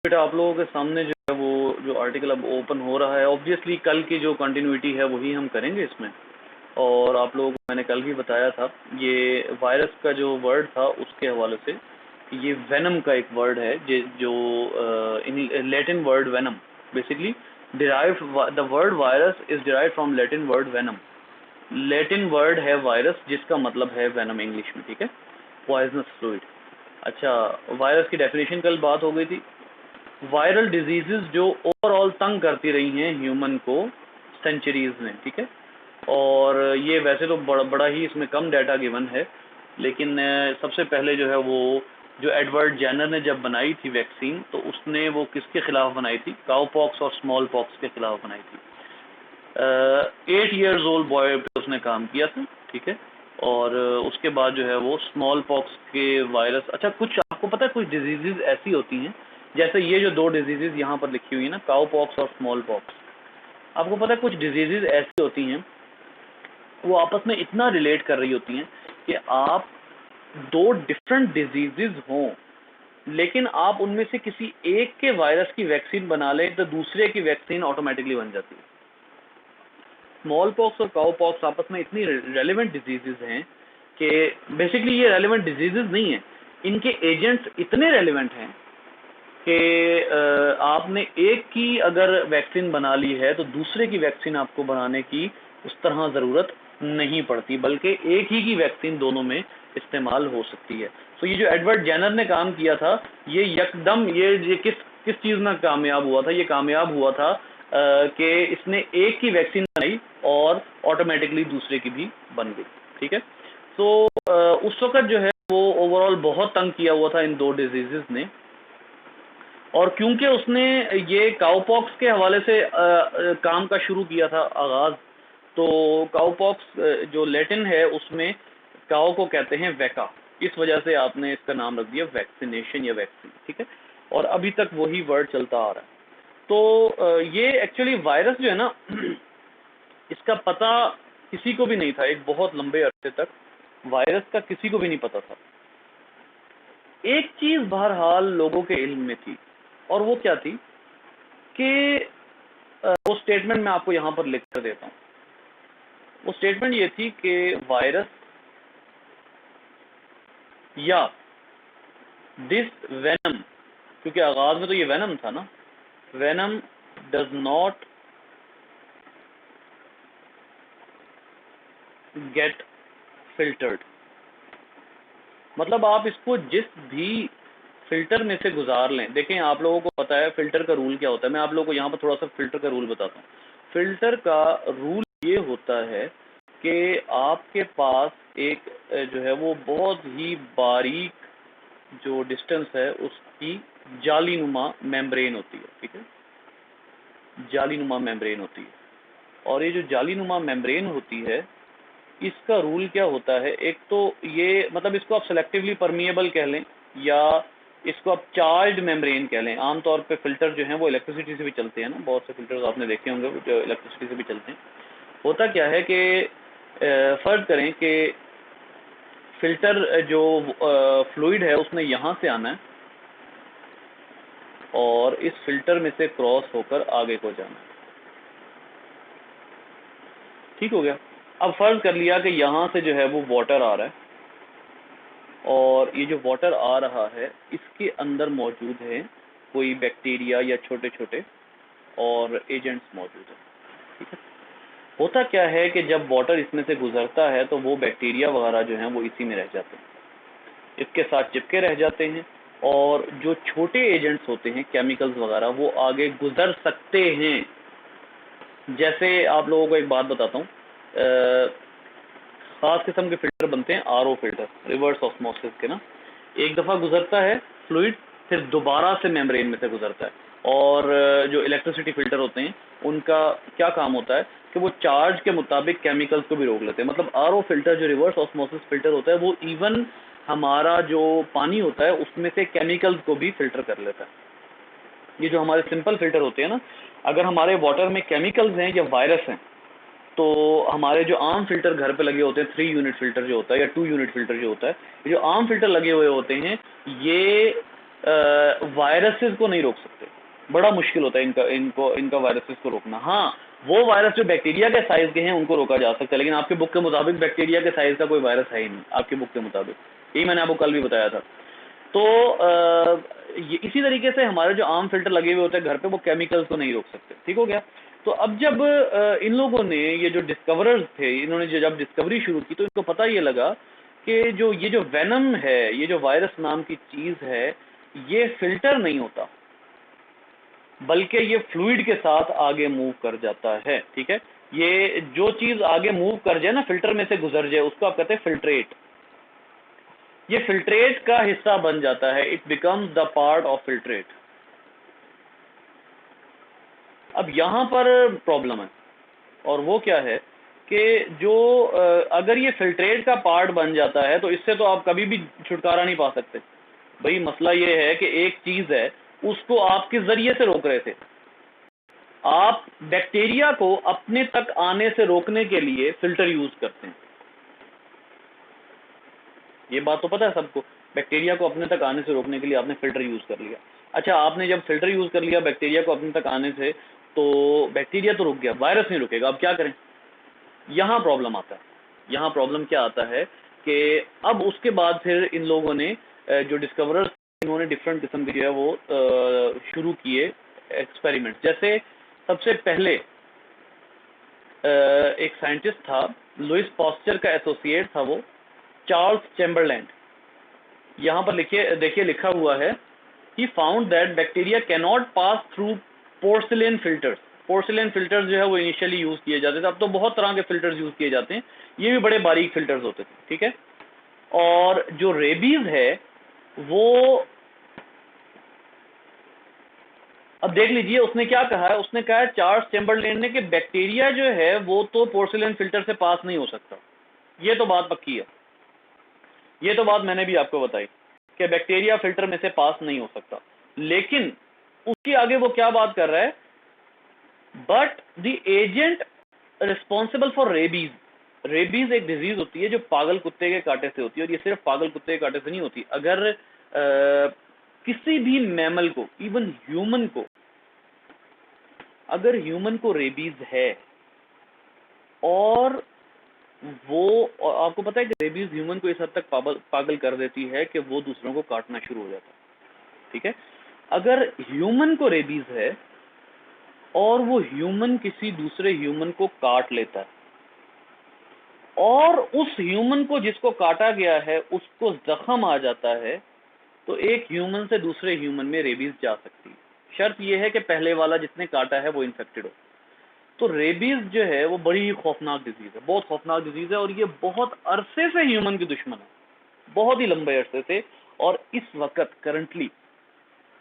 बेटा आप लोगों के सामने जो है वो जो आर्टिकल अब ओपन हो रहा है, ऑब्वियसली कल की जो कंटिन्यूटी है वही हम करेंगे इसमें। और आप लोगों को मैंने कल भी बताया था, ये वायरस का जो वर्ड था उसके हवाले से, ये वेनम का एक वर्ड है जो in Latin word venom, basically derive the word virus is derive from Latin word venom. Latin word है वायरस जिसका मतलब है वेनम इंग्लिश में, ठीक है, पॉइजनस फ्लूइड। अच्छा, वायरस की डेफिनेशन कल बात हो गई थी। वायरल डिजीजेस जो ओवरऑल तंग करती रही हैं ह्यूमन को सेंचुरीज में, ठीक है। और ये वैसे तो बड़ा ही इसमें कम डाटा गिवन है, लेकिन सबसे पहले जो है वो जो एडवर्ड जेनर ने जब बनाई थी वैक्सीन, तो उसने वो किसके खिलाफ बनाई थी? काउ पॉक्स और स्मॉल पॉक्स के खिलाफ बनाई थी। 8 years ओल्ड बॉय पे उसने काम किया था, ठीक है। और उसके बाद जो है वो स्मॉल पॉक्स के वायरस, अच्छा कुछ आपको पता है कुछ डिजीजेज ऐसी होती हैं, जैसे ये जो दो डिजीजेज यहाँ पर लिखी हुई है ना, काउ पॉक्स और स्मॉल पॉक्स, आपको पता है कुछ डिजीजेज ऐसी होती हैं वो आपस में इतना रिलेट कर रही होती हैं कि आप दो डिफरेंट डिजीजेज हों, लेकिन आप उनमें से किसी एक के वायरस की वैक्सीन बना लें तो दूसरे की वैक्सीन ऑटोमेटिकली बन जाती है। स्मॉल पॉक्स और काउ पॉक्स आपस में इतनी रेलेवेंट डिजीजेज हैं कि बेसिकली ये रेलेवेंट डिजीजेज नहीं है, इनके एजेंट्स इतने रेलेवेंट हैं कि आपने एक की अगर वैक्सीन बना ली है तो दूसरे की वैक्सीन आपको बनाने की उस तरह ज़रूरत नहीं पड़ती, बल्कि एक ही की वैक्सीन दोनों में इस्तेमाल हो सकती है। तो ये जो एडवर्ड जेनर ने काम किया था, ये यकदम ये किस चीज़ में कामयाब हुआ था? ये कामयाब हुआ था कि इसने एक की वैक्सीन बनाई और ऑटोमेटिकली दूसरे की भी बन गई, ठीक है। तो उस वक्त जो है वो ओवरऑल बहुत तंग किया हुआ था इन दो डिजीजेस ने, और क्योंकि उसने ये काउपॉक्स के हवाले से काम का शुरू किया था आगाज, तो काउपॉक्स जो लैटिन है उसमें काउ को कहते हैं वैका, इस वजह से आपने इसका नाम रख दिया वैक्सीनेशन या वैक्सीन, ठीक है। और अभी तक वही वर्ड चलता आ रहा है। तो ये एक्चुअली वायरस जो है ना इसका पता किसी को भी नहीं था, एक बहुत लंबे अरसे तक वायरस का किसी को भी नहीं पता था। एक चीज बहरहाल लोगों के इल्म में थी, और वो क्या थी कि वो स्टेटमेंट मैं आपको यहां पर लिख कर देता हूं। वो स्टेटमेंट ये थी कि वायरस या दिस वेनम, क्योंकि आगाज में तो ये वेनम था ना, venom does not gate filtered, मतलब आप इसको जिस भी फिल्टर में से गुजार लें। देखें, आप लोगों को पता है फिल्टर का रूल क्या होता है, मैं आप लोगों को यहाँ पर थोड़ा सा फिल्टर का रूल बताता हूँ। फिल्टर का रूल ये होता है कि आपके पास एक जो है वो बहुत ही बारीक जो डिस्टेंस है उसकी जालीनुमा मेम्ब्रेन होती है, ठीक है, जालीनुमा मेम्ब्रेन होती है। और ये जो जालीनुमा मेम्ब्रेन होती है इसका रूल क्या होता है, एक तो ये मतलब इसको आप सेलेक्टिवली परमिएबल कह लें या इसको आप चार्ज्ड मेम्ब्रेन कह लें। आमतौर पे फिल्टर जो हैं वो इलेक्ट्रिसिटी से भी चलते हैं ना, बहुत से फिल्टर्स आपने देखे होंगे जो इलेक्ट्रिसिटी से भी चलते हैं। होता क्या है कि फर्ज करें कि फिल्टर जो फ्लूइड है उसने यहाँ से आना है और इस फिल्टर में से क्रॉस होकर आगे को जाना है, ठीक हो गया। अब फर्ज कर लिया कि यहाँ से जो है वो वाटर आ रहा है, और ये जो वाटर आ रहा है इसके अंदर मौजूद है कोई बैक्टीरिया या छोटे छोटे और एजेंट्स मौजूद है, ठीक है। होता क्या है कि जब वाटर इसमें से गुजरता है तो वो बैक्टीरिया वगैरह जो हैं वो इसी में रह जाते हैं, इसके साथ चिपके रह जाते हैं, और जो छोटे एजेंट्स होते हैं केमिकल्स वगैरह वो आगे गुजर सकते हैं। जैसे आप लोगों को एक बात बताता हूँ, खास किस्म के फिल्टर बनते हैं आरओ फिल्टर, रिवर्स ऑस्मोसिस के ना। एक दफ़ा गुजरता है फ्लूइड, फिर दोबारा से मेम्ब्रेन में से गुजरता है। और जो इलेक्ट्रिसिटी फिल्टर होते हैं उनका क्या काम होता है कि वो चार्ज के मुताबिक केमिकल्स को भी रोक लेते हैं। मतलब आरओ फिल्टर जो रिवर्स ऑस्मोसिस फिल्टर होता है वो इवन हमारा जो पानी होता है उसमें से केमिकल्स को भी फिल्टर कर लेता है। ये जो हमारे सिंपल फिल्टर होते हैं ना, अगर हमारे वाटर में केमिकल्स हैं या वायरस हैं, तो हमारे जो आम फिल्टर घर पे लगे होते हैं 3 यूनिट फिल्टर जो होता है या 2 यूनिट फिल्टर जो होता है, ये जो आम फिल्टर लगे हुए होते हैं ये वायरसेस को नहीं रोक सकते, बड़ा मुश्किल होता है इनका वायरसेस को रोकना। हाँ, वो वायरस जो बैक्टीरिया के साइज के हैं उनको रोका जा सकता है, लेकिन आपके बुक के मुताबिक बैक्टीरिया के साइज का कोई वायरस है ही नहीं आपके बुक के मुताबिक, यही मैंने आपको कल भी बताया था। तो इसी तरीके से हमारे जो आम फिल्टर लगे हुए होते हैं घर पे, वो केमिकल्स को नहीं रोक सकते। ठीक हो गया। तो अब जब इन लोगों ने, ये जो डिस्कवरर्स थे, इन्होंने जब डिस्कवरी शुरू की तो इनको पता ये लगा कि ये जो वेनम है, ये जो वायरस नाम की चीज है, ये फिल्टर नहीं होता, बल्कि ये फ्लूइड के साथ आगे मूव कर जाता है। ठीक है, ये जो चीज आगे मूव कर जाए ना, फिल्टर में से गुजर जाए, उसको आप कहते हैं फिल्ट्रेट। ये फिल्ट्रेट का हिस्सा बन जाता है, it becomes the part of filtrate. अब यहां पर प्रॉब्लम है, और वो क्या है कि जो अगर ये फिल्ट्रेट का पार्ट बन जाता है तो इससे तो आप कभी भी छुटकारा नहीं पा सकते। भाई मसला ये है कि एक चीज है, उसको आप किस जरिए से रोक रहे थे? आप बैक्टीरिया को अपने तक आने से रोकने के लिए फिल्टर यूज करते हैं, ये बात तो पता है सबको। बैक्टीरिया को अपने तक आने से रोकने के लिए आपने फिल्टर यूज कर लिया। अच्छा, आपने जब फिल्टर यूज कर लिया बैक्टीरिया को अपने तक आने से, तो बैक्टीरिया तो रुक गया, वायरस नहीं रुकेगा। अब क्या करें? यहाँ प्रॉब्लम आता है। यहाँ प्रॉब्लम क्या आता है कि अब उसके बाद फिर इन लोगों ने जो डिस्कवरर्स, इन्होंने डिफरेंट किस्म के जो है वो शुरू किए एक्सपेरिमेंट। जैसे सबसे पहले एक साइंटिस्ट था, लुइस पॉस्चर का एसोसिएट था वो, चार्ल्स चैम्बरलैंड। यहाँ पर लिखिए, देखिए लिखा हुआ है, he found that bacteria cannot pass through porcelain filters। Porcelain filters जो है वो इनिशियली यूज किए जाते थे, अब तो बहुत तरह के फिल्टर्स यूज किए जाते हैं, ये भी बड़े बारीक फिल्टर्स होते थे। ठीक है, और जो रेबीज है वो, अब देख लीजिए उसने क्या कहा है। उसने कहा है चार्ल्स चैम्बरलेन ने कि बैक्टीरिया जो है वो तो पोर्सिलेन फिल्टर से पास नहीं हो सकता। ये तो बात पक्की है, ये तो बात मैंने भी आपको बताई कि बैक्टीरिया फिल्टर में से पास नहीं हो सकता। लेकिन उसके आगे वो क्या बात कर रहा है, but the agent responsible for rabies. Rabies एक डिजीज होती है जो पागल कुत्ते के कांटे से होती है, और ये सिर्फ पागल कुत्ते के कांटे से नहीं होती। अगर किसी भी मैमल को, इवन ह्यूमन को, अगर ह्यूमन को रेबीज है, और और आपको पता है कि रेबीज ह्यूमन को इस हद तक पागल कर देती है कि वो दूसरों को काटना शुरू हो जाता है। ठीक है, अगर ह्यूमन को रेबीज है और वो ह्यूमन किसी दूसरे ह्यूमन को काट लेता है, और उस ह्यूमन को जिसको काटा गया है उसको जख्म आ जाता है, तो एक ह्यूमन से दूसरे ह्यूमन में रेबीज जा सकती है। शर्त यह है कि पहले वाला जिसने काटा है वो इन्फेक्टेड हो। तो रेबीज जो है वो बड़ी ही खौफनाक डिजीज है, बहुत खौफनाक डिजीज है, और ये बहुत अरसे से ह्यूमन की दुश्मन है, बहुत ही लंबे अरसे से। और इस वक्त करंटली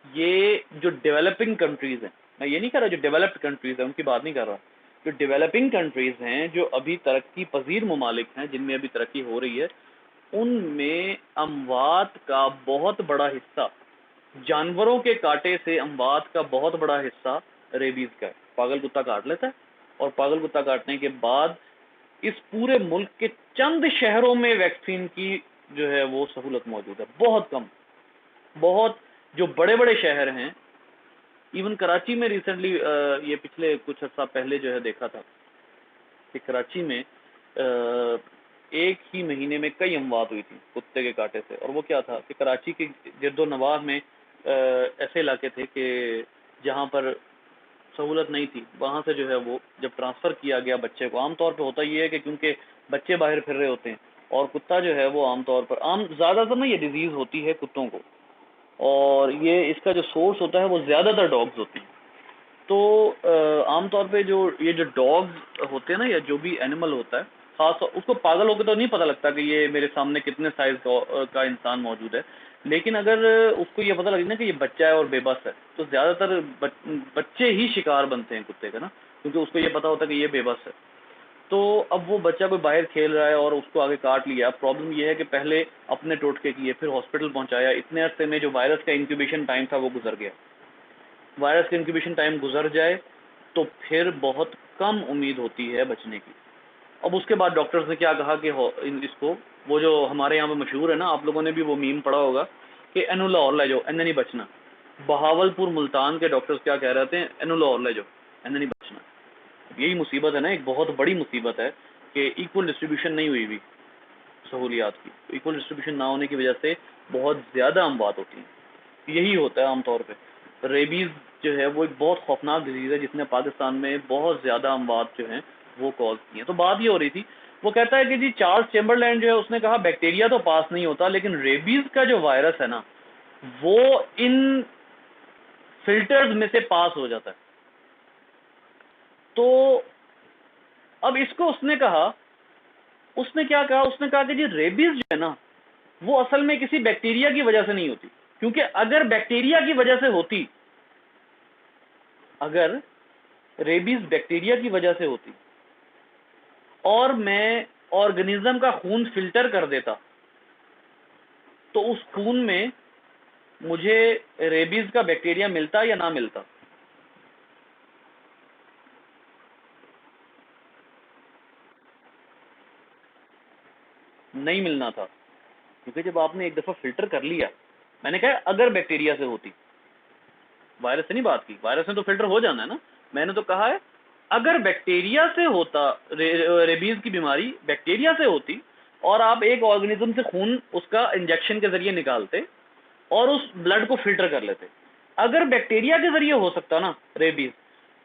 ये जो डेवलपिंग कंट्रीज हैं, मैं ये नहीं कर रहा जो डेवलप्ड कंट्रीज हैं उनकी बात नहीं कर रहा, जो डेवलपिंग कंट्रीज हैं, जो अभी तरक्की पजीर ममालिक हैं, जिनमें अभी तरक्की हो रही है, उनमें अमवात का बहुत बड़ा हिस्सा, जानवरों के कांटे से अमवात का बहुत बड़ा हिस्सा रेबीज का है। पागल कुत्ता काट लेता है, और पागल कुत्ता काटने के बाद इस पूरे मुल्क के चंद शहरों में वैक्सीन की जो है वो सहूलत मौजूद है, बहुत कम। बहुत जो बड़े बड़े शहर हैं, इवन कराची में रिसेंटली, ये पिछले कुछ अर्सा पहले जो है देखा था कि कराची में एक ही महीने में कई अमवात हुई थी कुत्ते के कांटे से। और वो क्या था कि कराची के गिरदो नवाह में ऐसे इलाके थे कि जहाँ पर सहूलत नहीं थी, वहाँ से जो है वो जब ट्रांसफ़र किया गया बच्चे को, आमतौर पे होता ये है कि क्योंकि बच्चे बाहर फिर रहे होते हैं, और कुत्ता जो है वो आमतौर पर ज़्यादातर ना ये डिजीज़ होती है कुत्तों को, और ये इसका जो सोर्स होता है वो ज़्यादातर डॉग्स होते हैं। तो आमतौर पे जो ये जो डॉग्स होते हैं ना, या जो भी एनिमल होता है, खास उसको पागल होकर तो नहीं पता लगता कि ये मेरे सामने कितने साइज का इंसान मौजूद है, लेकिन अगर उसको ये पता लगे ना कि ये बच्चा है और बेबस है, तो ज़्यादातर बच्चे ही शिकार बनते हैं कुत्ते का ना, क्योंकि उसको ये पता होता है कि ये बेबस है। तो अब वो बच्चा कोई बाहर खेल रहा है और उसको आगे काट लिया। प्रॉब्लम ये है कि पहले अपने टोटके किए, फिर हॉस्पिटल पहुंचाया, इतने अरसे में जो वायरस का इंक्यूबेशन टाइम था वो गुजर गया। वायरस का इंक्यूबेशन टाइम गुजर जाए तो फिर बहुत कम उम्मीद होती है बचने की। अब उसके बाद डॉक्टर्स ने क्या कहा कि इसको, वो जो हमारे यहाँ पे मशहूर है ना, आप लोगों ने भी वो मीम पढ़ा होगा कि एनुला और ले जाओ, इन्हें नहीं बचना। बहावलपुर मुल्तान के डॉक्टर्स क्या कह रहे थे, एनुला और ले जाओ, इन्हें नहीं बचना। यही मुसीबत है ना, एक बहुत बड़ी मुसीबत है कि इक्वल डिस्ट्रीब्यूशन नहीं हुई हुई सहूलियात की। इक्वल डिस्ट्रीब्यूशन ना होने की वजह से बहुत ज़्यादा अमवात होती हैं। यही होता है आमतौर पे। रेबीज़ जो है वो एक बहुत खौफनाक डिजीज़ है जिसने पाकिस्तान में बहुत ज़्यादा अमवात जो हैं वो कॉज की हैं। तो बात ये हो रही थी, वो कहता है कि जी चार्ल्स चैम्बरलैंड जो है उसने कहा बैक्टीरिया तो पास नहीं होता, लेकिन रेबीज़ का जो वायरस है ना वो इन फिल्टर्स में से पास हो जाता है। तो अब इसको उसने क्या कहा, उसने कहा कि जी रेबीज जो है ना वो असल में किसी बैक्टीरिया की वजह से नहीं होती, क्योंकि अगर बैक्टीरिया की वजह से होती, अगर रेबीज बैक्टीरिया की वजह से होती और मैं ऑर्गेनिज्म का खून फिल्टर कर देता तो उस खून में मुझे रेबीज का बैक्टीरिया मिलता या ना मिलता? नहीं मिलना था, क्योंकि जब आपने एक दफा फिल्टर कर लिया, मैंने कहा अगर बैक्टीरिया से होती, वायरस से नहीं बात की, वायरस में तो फिल्टर हो जाना है ना। मैंने तो कहा है अगर बैक्टीरिया से होता, रेबीज की बीमारी बैक्टीरिया से होती और आप एक ऑर्गेनिज्म से खून उसका इंजेक्शन के जरिए निकालते और उस ब्लड को फिल्टर कर लेते, अगर बैक्टीरिया के जरिए हो सकता ना रेबीज,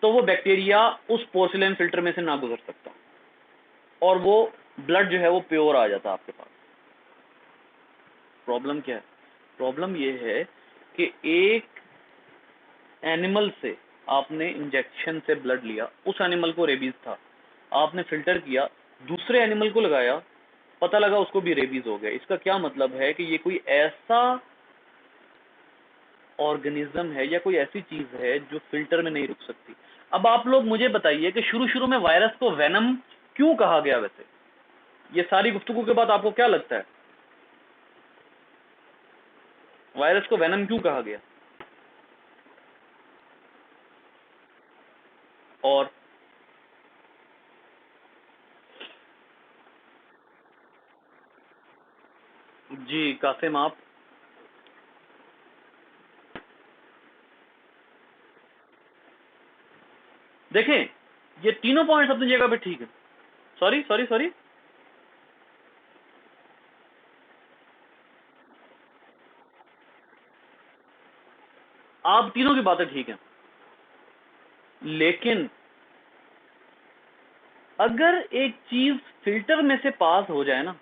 तो वो बैक्टीरिया उस पोर्सिलेन फिल्टर में से ना गुजर सकता और वो ब्लड जो है वो प्योर आ जाता आपके पास। प्रॉब्लम क्या है? प्रॉब्लम ये है कि एक एनिमल से आपने इंजेक्शन से ब्लड लिया, उस एनिमल को रेबीज था, आपने फिल्टर किया, दूसरे एनिमल को लगाया, पता लगा उसको भी रेबीज हो गया। इसका क्या मतलब है कि ये कोई ऐसा ऑर्गेनिज्म है या कोई ऐसी चीज है जो फिल्टर में नहीं रुक सकती। अब आप लोग मुझे बताइए कि शुरू शुरू में वायरस को वेनम क्यों कहा गया? वैसे ये सारी गुफ्तगू के बाद आपको क्या लगता है, वायरस को वेनम क्यों कहा गया? और जी कासिम, आप देखें, ये तीनों पॉइंट्स अपनी जगह पे ठीक है। सॉरी सॉरी सॉरी, आप तीनों की बातें ठीक हैं, लेकिन अगर एक चीज फिल्टर में से पास हो जाए ना,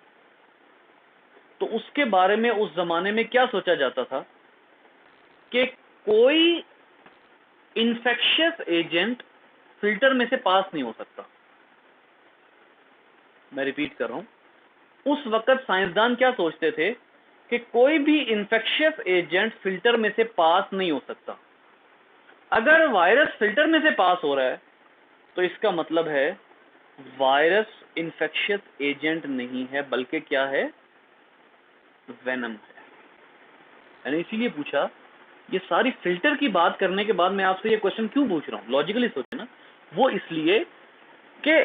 तो उसके बारे में उस जमाने में क्या सोचा जाता था कि कोई इन्फेक्शियस एजेंट फिल्टर में से पास नहीं हो सकता। मैं रिपीट कर रहा हूं, उस वक्त साइंसदान क्या सोचते थे कि कोई भी इन्फेक्शियस एजेंट फिल्टर में से पास नहीं हो सकता। अगर वायरस फिल्टर में से पास हो रहा है तो इसका मतलब है वायरस इन्फेक्शियस एजेंट नहीं है, बल्कि क्या है, वेनम है। मैंने इसीलिए पूछा, ये सारी फिल्टर की बात करने के बाद मैं आपसे ये क्वेश्चन क्यों पूछ रहा हूं, लॉजिकली सोचे ना। वो इसलिए कि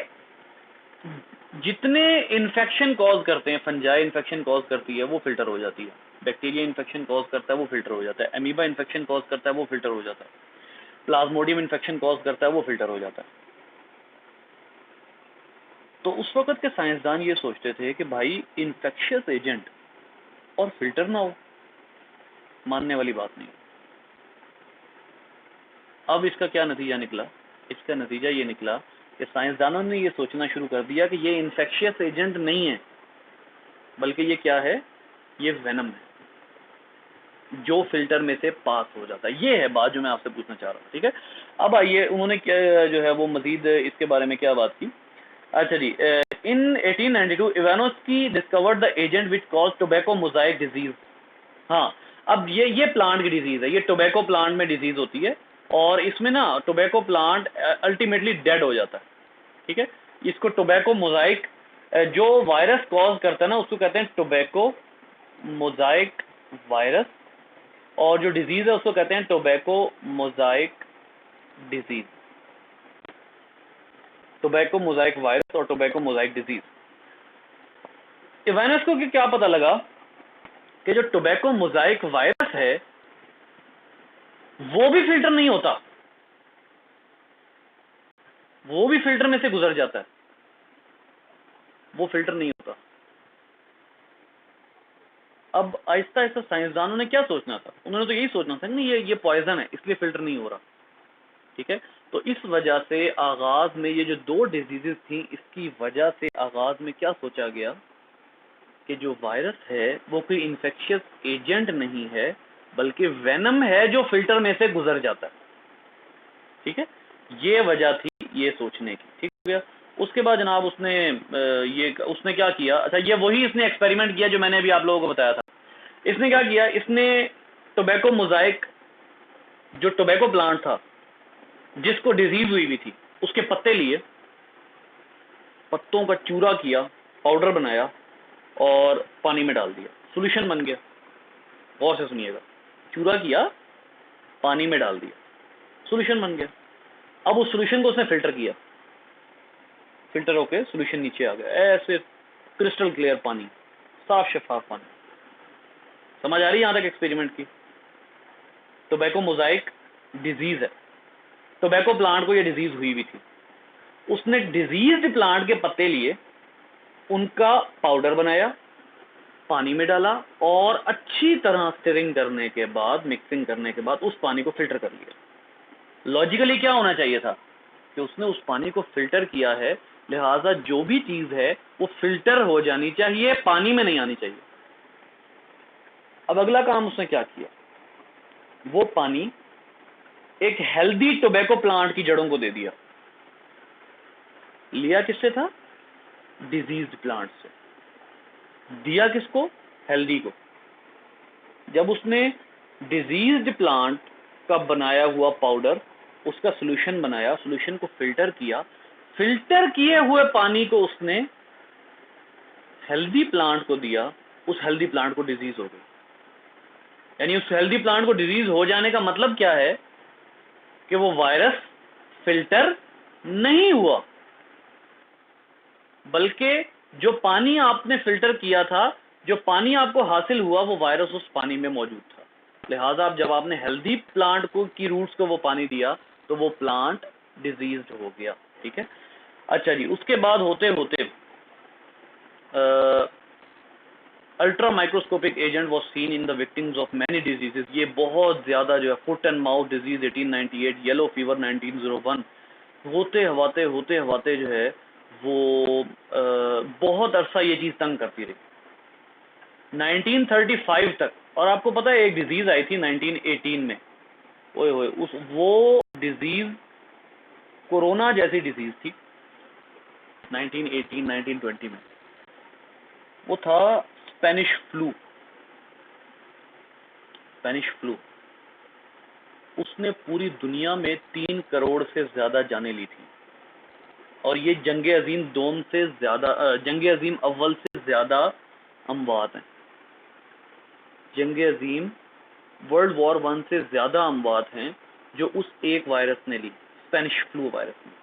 जितने इन्फेक्शन कॉज करते हैं, फंजाई इन्फेक्शन कॉज करती है वो फिल्टर हो जाती है, बैक्टीरिया इन्फेक्शन कॉज करता है वो फिल्टर हो जाता है, अमीबा इन्फेक्शन कॉज करता है वो फिल्टर हो जाता है, प्लाज्मोडियम इन्फेक्शन कॉज करता है वो फिल्टर हो जाता है। तो उस वक्त के साइंसदान ये सोचते थे कि भाई इन्फेक्शियस एजेंट और फिल्टर ना हो, मानने वाली बात नहीं। अब इसका क्या नतीजा निकला? इसका नतीजा ये निकला कि साइंसदानों ने ये सोचना शुरू कर दिया कि ये इन्फेक्शियस एजेंट नहीं है, बल्कि ये क्या है, ये वेनम है जो फिल्टर में से पास हो जाता है। ये है बात जो मैं आपसे पूछना चाह रहा हूँ, ठीक है। अब आइए, उन्होंने क्या जो है वो मजीद इसके बारे में क्या बात की। अच्छा जी, इन 1892 Ivanovsky discovered the agent which cause tobacco Mosaic disease. हाँ, अब ये प्लांट की डिजीज है, ये टोबैको प्लांट में डिजीज होती है और इसमें ना टोबैको प्लांट अल्टीमेटली डेड हो जाता है, ठीक है। इसको टोबैको मोजाइक जो वायरस कॉज करता है ना उसको कहते हैं टोबैको मोजाइक वायरस, और जो डिजीज है उसको कहते हैं tobacco Mosaic disease, tobacco Mosaic virus और टोबैको मोजाइक डिजीज। इवानोस्को को क्या पता लगा कि जो टोबैको मोजाइक वायरस है वो भी फिल्टर नहीं होता, वो भी फिल्टर में से गुजर जाता है, वो फिल्टर नहीं होता। अब आहिस्ता आहिस्ता साइंसदानों ने क्या सोचना था, उन्होंने तो यही सोचना था नहीं ये पॉइजन है इसलिए फिल्टर नहीं हो रहा, ठीक है। तो इस वजह से आगाज में ये जो दो डिजीजेस थी, इसकी वजह से आगाज में क्या सोचा गया कि जो वायरस है वो कोई इन्फेक्शियस एजेंट नहीं है बल्कि वेनम है जो फिल्टर में से गुजर जाता है, ठीक है। ये वजह थी ये सोचने की, ठीक हो गया। उसके बाद जनाब उसने क्या किया, अच्छा ये वही इसने एक्सपेरिमेंट किया जो मैंने अभी आप लोगों को बताया था। इसने क्या किया, इसने टोबैको मोजाइक जो टोबैको प्लांट था जिसको डिजीज हुई थी उसके पत्ते लिए, पत्तों का चूरा किया, पाउडर बनाया और पानी में डाल दिया, सोल्यूशन बन गया। गौर से सुनिएगा, चूरा किया, पानी में डाल दिया, सोल्यूशन बन गया। अब उस सोल्यूशन को उसने फिल्टर किया, फिल्टर होके सोल्यूशन नीचे आ गया, ऐसे क्रिस्टल क्लियर पानी, साफ शफाफ पानी। समझ आ रही है यहां तक एक्सपेरिमेंट की? टोबैको मोजाइक डिजीज है, टोबैको प्लांट को ये डिजीज हुई भी थी, उसने डिजीज्ड प्लांट के पत्ते लिए, उनका पाउडर बनाया, पानी में डाला और अच्छी तरह स्टिरिंग करने के बाद, मिक्सिंग करने के बाद उस पानी को फिल्टर कर लिया। लॉजिकली क्या होना चाहिए था कि उसने उस पानी को फिल्टर किया है, लिहाजा जो भी चीज है वो फिल्टर हो जानी चाहिए, पानी में नहीं आनी चाहिए। अब अगला काम उसने क्या किया, वो पानी एक हेल्दी टोबैको प्लांट की जड़ों को दे दिया। लिया किससे था? डिजीज्ड प्लांट से। दिया किसको? हेल्दी को। जब उसने डिजीज्ड प्लांट का बनाया हुआ पाउडर, उसका सॉल्यूशन बनाया, सॉल्यूशन को फिल्टर किया, फिल्टर किए हुए पानी को उसने हेल्दी प्लांट को दिया, उस हेल्दी प्लांट को डिजीज हो गई। यानी उस हेल्दी प्लांट को डिजीज हो जाने का मतलब क्या है कि वो वायरस फिल्टर नहीं हुआ, बल्कि जो पानी आपने फिल्टर किया था, जो पानी आपको हासिल हुआ, वो वायरस उस पानी में मौजूद था। लिहाजा जब आपने हेल्दी प्लांट को की रूट्स को वो पानी दिया तो वो प्लांट डिजीज्ड हो गया, ठीक है। अच्छा जी, उसके बाद होते होते ultra microscopic agent was seen in the victims of many diseases. ये बहुत ज्यादा जो है foot and mouth disease 1898, yellow fever 1901, होते हवाते जो है वो बहुत अरसा ये चीज तंग करती रही 1935 तक। और आपको पता है एक डिजीज आई थी 1918 में, ओए होए, वो डिजीज कोरोना जैसी डिजीज थी 1918 1920 में। वो था स्पेनिश फ्लू। स्पेनिश फ्लू उसने पूरी दुनिया में 3 करोड़ से ज्यादा जानें ली थी, और ये जंग अजीम दोम से ज्यादा, जंग अजीम अव्वल से ज्यादा अमवात हैं। जंग अजीम वर्ल्ड वॉर 1 से ज्यादा अमवात हैं जो उस एक वायरस ने ली, स्पेनिश फ्लू वायरस ने।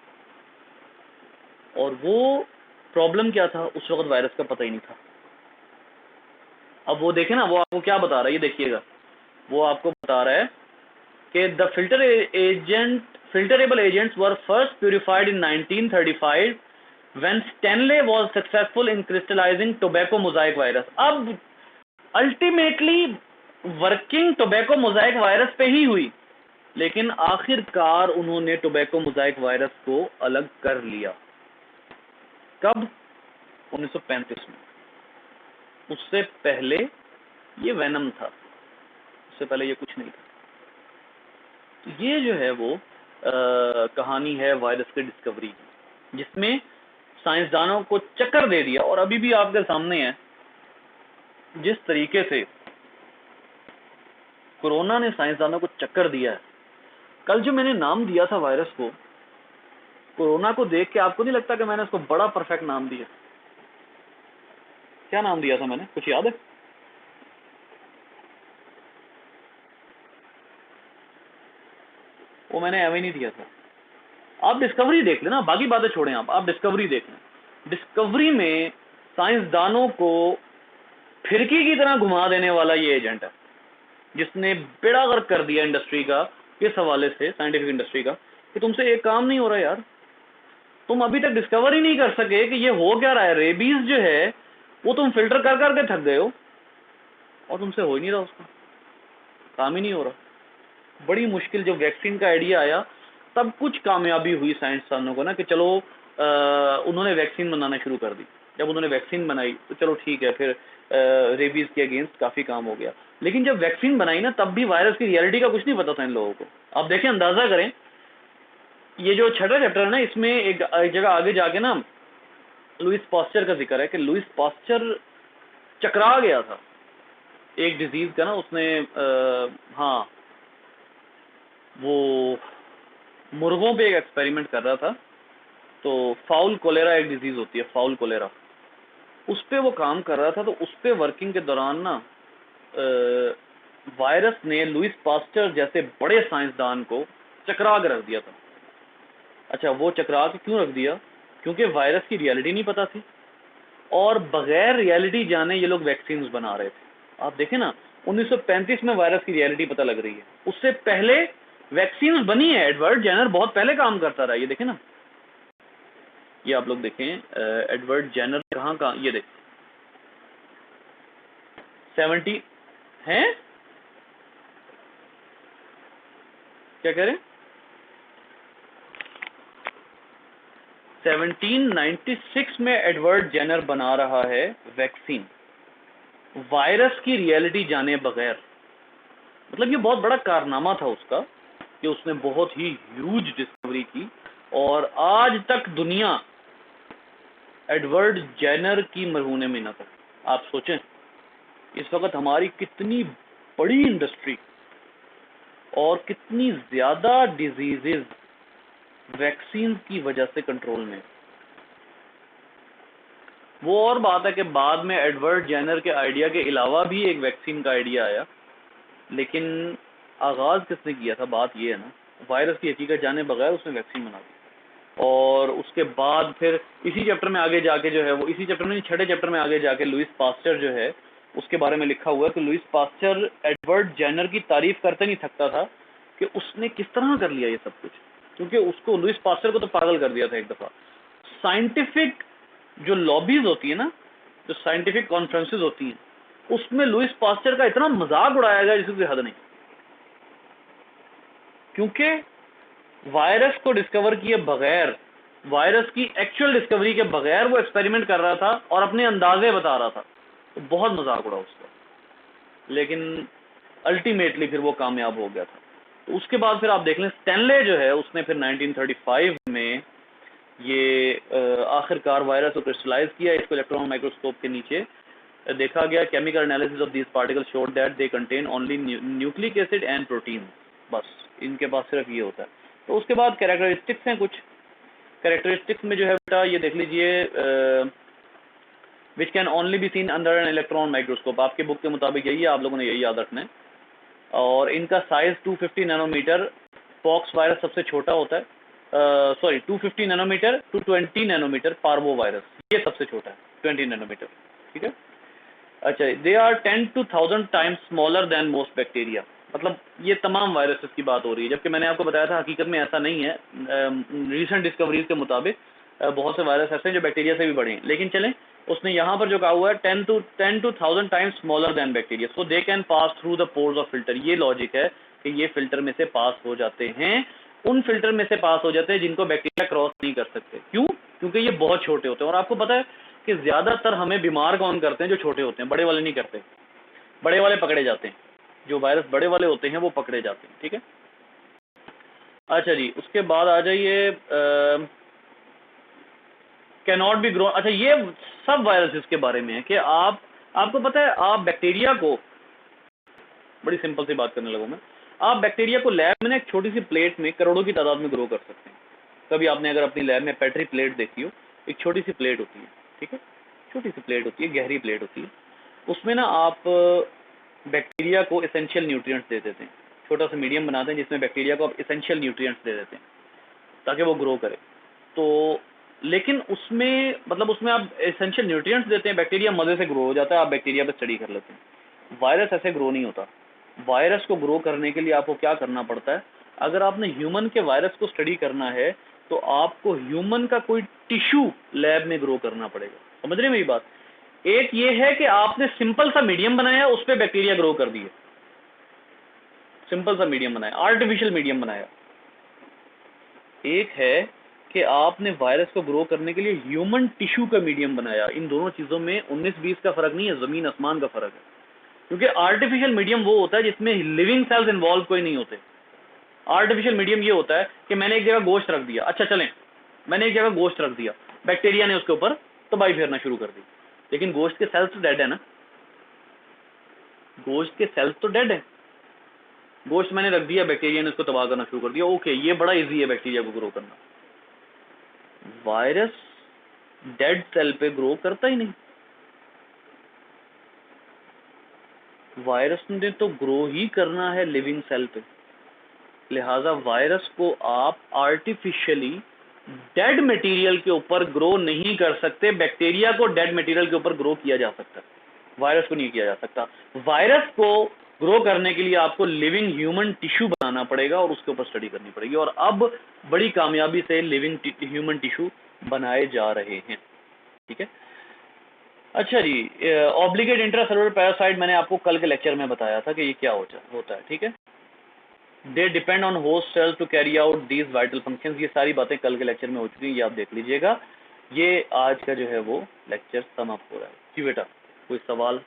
और वो प्रॉब्लम क्या था, उस वक्त वायरस का पता ही नहीं था। अब वो देखें ना, वो आपको क्या बता रहा है, ये देखिएगा, वो आपको बता रहा है कि the filterable agents were first purified in 1935 when Stanley was successful in crystallizing tobacco mosaic virus। अब ultimately working tobacco Mosaic virus पे ही हुई, लेकिन आखिरकार उन्होंने टोबैको मोजाइक वायरस को अलग कर लिया। कब? 1935 में। उससे पहले ये वेनम था, उससे पहले ये कुछ नहीं था। तो ये जो है वो कहानी है वायरस की डिस्कवरी की, जिसमें साइंसदानों को चक्कर दे दिया। और अभी भी आपके सामने है जिस तरीके से कोरोना ने साइंसदानों को चक्कर दिया है। कल जो मैंने नाम दिया था वायरस को, कोरोना को देख के आपको नहीं लगता कि मैंने उसको बड़ा परफेक्ट नाम दिया? क्या नाम दिया था मैंने, कुछ याद है? वो मैंने एवं ही नहीं दिया था। आप डिस्कवरी देख लेना, बाकी बातें छोड़ें, आप डिस्कवरी देख लें। डिस्कवरी में साइंसदानों को फिरकी की तरह घुमा देने वाला ये एजेंट है जिसने बेड़ा गर्क कर दिया इंडस्ट्री का इस हवाले से, साइंटिफिक इंडस्ट्री का, कि तुमसे एक काम नहीं हो रहा यार, तुम अभी तक डिस्कवर ही नहीं कर सके कि ये हो क्या रहा है। रेबीज जो है वो तुम फिल्टर कर करके थक गए हो और तुमसे हो ही नहीं रहा, उसका काम ही नहीं हो रहा। बड़ी मुश्किल जब वैक्सीन का आइडिया आया तब कुछ कामयाबी हुई साइंसदानों को ना, कि चलो उन्होंने वैक्सीन बनाना शुरू कर दी। जब उन्होंने वैक्सीन बनाई तो चलो ठीक है, फिर रेबीज के अगेंस्ट काफ़ी काम हो गया। लेकिन जब वैक्सीन बनाई ना तब भी वायरस की रियलिटी का कुछ नहीं पता था इन लोगों को। आप देखें, अंदाज़ा करें, ये जो छठा चैप्टर है ना, इसमें एक जगह आगे जाके ना लुइस पास्चर का जिक्र है कि लुइस पास्चर चकरा गया था एक डिजीज़ का ना, उसने हाँ, वो मुर्गों पे एक एक्सपेरिमेंट कर रहा था। तो फाउल कोलेरा एक डिजीज़ होती है, फाउल कोलेरा, उस पे वो काम कर रहा था। तो उस पे वर्किंग के दौरान ना वायरस ने लुइस पास्चर जैसे बड़े साइंसदान को चकरा के रख दिया था। अच्छा, वो चकरा के क्यों रख दिया? क्योंकि वायरस की रियलिटी नहीं पता थी और बगैर रियलिटी जाने ये लोग वैक्सीन बना रहे थे। आप देखें ना, 1935 में वायरस की रियलिटी पता लग रही है, उससे पहले वैक्सीन बनी है। एडवर्ड जेनर बहुत पहले काम करता रहा, ये देखें ना, ये आप लोग देखें, एडवर्ड जेनर कहाँ, ये देख 70 हैं, क्या कह रहे हैं, 1796 में एडवर्ड जेनर बना रहा है वैक्सीन वायरस की रियलिटी जाने बगैर। मतलब ये बहुत बड़ा कारनामा था उसका कि उसने बहुत ही ह्यूज डिस्कवरी की और आज तक दुनिया एडवर्ड जेनर की मरहूने मिन्नत है। आप सोचें इस वक्त हमारी कितनी बड़ी इंडस्ट्री और कितनी ज़्यादा डिजीजेज वैक्सीन की वजह से कंट्रोल में। वो और बात है कि बाद में एडवर्ड जेनर के आइडिया के अलावा भी एक वैक्सीन का आइडिया आया, लेकिन आगाज़ किसने किया था, बात ये है ना, वायरस की हकीकत जाने बगैर उसने वैक्सीन बना दी। और उसके बाद फिर इसी चैप्टर में आगे जाके जो है वो, इसी चैप्टर में, छठे चैप्टर में आगे जाके लुइस पास्चर जो है उसके बारे में लिखा हुआ है कि लुइस पास्चर एडवर्ड जेनर की तारीफ करते नहीं थकता था कि उसने किस तरह कर लिया ये सब कुछ। क्योंकि उसको, लुइस पास्चर को तो पागल कर दिया था एक दफ़ा। साइंटिफिक जो लॉबीज होती है ना, जो साइंटिफिक कॉन्फ्रेंसेज होती हैं, उसमें लुइस पास्चर का इतना मजाक उड़ाया गया जिसकी हद नहीं। क्योंकि वायरस को डिस्कवर किए बगैर, वायरस की एक्चुअल डिस्कवरी के बगैर वो एक्सपेरिमेंट कर रहा था और अपने अंदाजे बता रहा था, तो बहुत मजाक उड़ा उसका। लेकिन अल्टीमेटली फिर वो कामयाब हो गया था। तो उसके बाद फिर आप देख लें, स्टैनले जो है उसने फिर 1935 में ये आखिरकार वायरस को क्रिस्टलाइज किया। इसको इलेक्ट्रॉन माइक्रोस्कोप के नीचे देखा गया। Chemical analysis of these particle showed that they contain only nucleic acid and protein. बस इनके पास सिर्फ ये होता है। तो उसके बाद कैरेक्टरिस्टिक्स हैं, कुछ कैरेक्टरिस्टिक्स में जो है बेटा ये देख लीजिए, which can only be seen under an electron microscope. आपके बुक के मुताबिक यही है, आप लोगों ने यही याद रखना है। और इनका साइज 250 नैनोमीटर, पॉक्स वायरस सबसे छोटा होता है, sorry 250 nanometre to 20 nanometre parvo virus, ये सबसे छोटा है 20 नैनोमीटर, ठीक है। अच्छा, they are 10 to 1000 times smaller than most bacteria. मतलब ये तमाम वायरसेस की बात हो रही है, जबकि मैंने आपको बताया था हकीकत में ऐसा नहीं है। रीसेंट डिस्कवरीज के मुताबिक बहुत से वायरस ऐसे हैं जो बैक्टीरिया से भी बड़े हैं। लेकिन चलें, उसने यहाँ पर जो कहा हुआ है 10 to 1000 times smaller then bacteria, so they can pass through the pores of filter. ये लॉजिक है कि ये फिल्टर में से पास हो जाते हैं, उन फिल्टर में से पास हो जाते हैं जिनको बैक्टीरिया क्रॉस नहीं कर सकते। क्यों? क्योंकि ये बहुत छोटे होते हैं। और आपको पता है कि ज़्यादातर हमें बीमार कौन करते हैं? जो छोटे होते हैं, बड़े वाले नहीं करते। बड़े वाले पकड़े जाते हैं, जो वायरस बड़े वाले होते हैं वो पकड़े जाते हैं, ठीक है। अच्छा जी, उसके बाद आ जाइए, कैन नॉट बी ग्रोन। अच्छा, ये सब वायरसेस के बारे में है कि आपको पता है, आप बैक्टीरिया को, बड़ी सिंपल सी बात करने लगूँ मैं, आप बैक्टीरिया को लैब में ना एक छोटी सी प्लेट में करोड़ों की तादाद में ग्रो कर सकते हैं। कभी आपने अगर अपनी लैब में पेट्री प्लेट देखी हो, एक छोटी सी प्लेट होती है, ठीक है, छोटी सी प्लेट होती है, गहरी प्लेट होती है, उसमें ना आप बैक्टीरिया को एसेंशियल न्यूट्रिएंट्स दे देते हैं। छोटा सा मीडियम बनाते हैं जिसमें बैक्टीरिया को आप एसेंशियल न्यूट्रिएंट्स दे देते हैं ताकि वो ग्रो करे। तो लेकिन उसमें मतलब उसमें आप एसेंशियल न्यूट्रिएंट्स देते हैं, बैक्टीरिया मजे से ग्रो हो जाता है, आप बैक्टीरिया पे स्टडी कर लेते हैं। वायरस ऐसे ग्रो नहीं होता। वायरस को ग्रो करने के लिए आपको क्या करना पड़ता है, अगर आपने ह्यूमन के वायरस को स्टडी करना है तो आपको ह्यूमन का कोई टिश्यू लैब में ग्रो करना पड़ेगा। समझ रहे हैं मेरी बात? एक ये है कि आपने सिंपल सा मीडियम बनाया, उस पर बैक्टीरिया ग्रो कर दिए, सिंपल सा मीडियम बनाया, आर्टिफिशियल मीडियम बनाया। एक है कि आपने वायरस को ग्रो करने के लिए ह्यूमन टिश्यू का मीडियम बनाया। इन दोनों चीजों में 19-20 का फर्क नहीं है, जमीन आसमान का फर्क है। क्योंकि आर्टिफिशियल मीडियम वो होता है जिसमें लिविंग सेल्स इन्वॉल्व कोई नहीं होते। आर्टिफिशियल मीडियम ये होता है कि मैंने एक जगह गोश्त रख दिया, अच्छा चलें, मैंने एक जगह गोश्त रख दिया, बैक्टीरिया ने उसके ऊपर तबाही फेरना शुरू कर दी, लेकिन गोश्त के सेल्स तो डेड है ना, गोश्त के सेल्स तो डेड है। गोश्त मैंने रख दिया, बैक्टीरिया ने उसको तबाह करना शुरू कर दिया, ओके, ये बड़ा इजी है बैक्टीरिया को ग्रो करना। वायरस डेड सेल पे ग्रो करता ही नहीं। वायरस ने तो ग्रो ही करना है लिविंग सेल पे, लिहाजा वायरस को आप आर्टिफिशियली डेड मटेरियल के ऊपर ग्रो नहीं कर सकते। बैक्टीरिया को डेड मटेरियल के ऊपर ग्रो किया जा सकता है, वायरस को नहीं किया जा सकता। वायरस को ग्रो करने के लिए आपको लिविंग ह्यूमन टिश्यू बनाना पड़ेगा और उसके ऊपर स्टडी करनी पड़ेगी, और अब बड़ी कामयाबी से लिविंग ह्यूमन टिश्यू बनाए जा रहे हैं। ठीक है, अच्छा जी, ऑब्लिगेट इंट्रासेलुलर पैरासाइट मैंने आपको कल के लेक्चर में बताया था कि ये क्या होता है। ठीक है, they depend on host cells to carry out these vital functions. ये सारी बातें कल के लेक्चर में हो चुकी हैं, ये आप देख लीजिएगा। ये आज का जो है वो लेक्चर समाप्त हो रहा है। जी बेटा, कोई सवाल?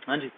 हाँ जी।